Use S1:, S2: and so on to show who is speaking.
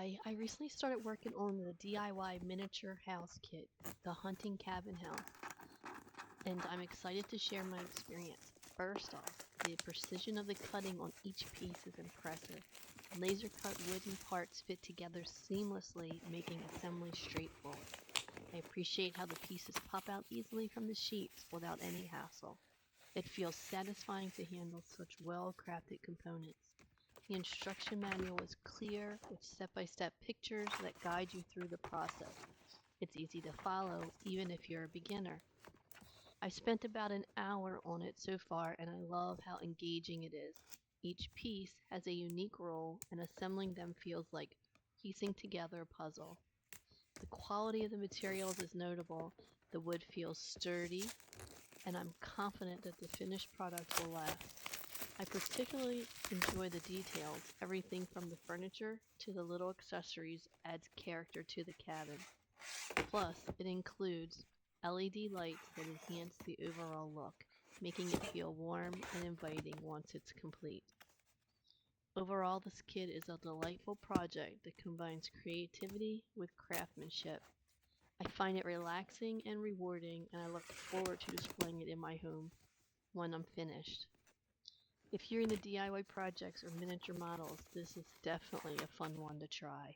S1: Hi, I recently started working on the DIY miniature house kit, the hunting cabin house, and I'm excited to share my experience. First off, the precision of the cutting on each piece is impressive. Laser cut wooden parts fit together seamlessly, making assembly straightforward. I appreciate how the pieces pop out easily from the sheets without any hassle. It feels satisfying to handle such well-crafted components. The instruction manual is clear with step-by-step pictures that guide you through the process. It's easy to follow even if you're a beginner. I spent about an hour on it so far and I love how engaging it is. Each piece has a unique role and assembling them feels like piecing together a puzzle. The quality of the materials is notable. The wood feels sturdy and I'm confident that the finished product will last. I particularly enjoy the details. Everything from the furniture to the little accessories adds character to the cabin. Plus, it includes LED lights that enhance the overall look, making it feel warm and inviting once it's complete. Overall, this kit is a delightful project that combines creativity with craftsmanship. I find it relaxing and rewarding, and I look forward to displaying it in my home when I'm finished. If you're into DIY projects or miniature models, this is definitely a fun one to try.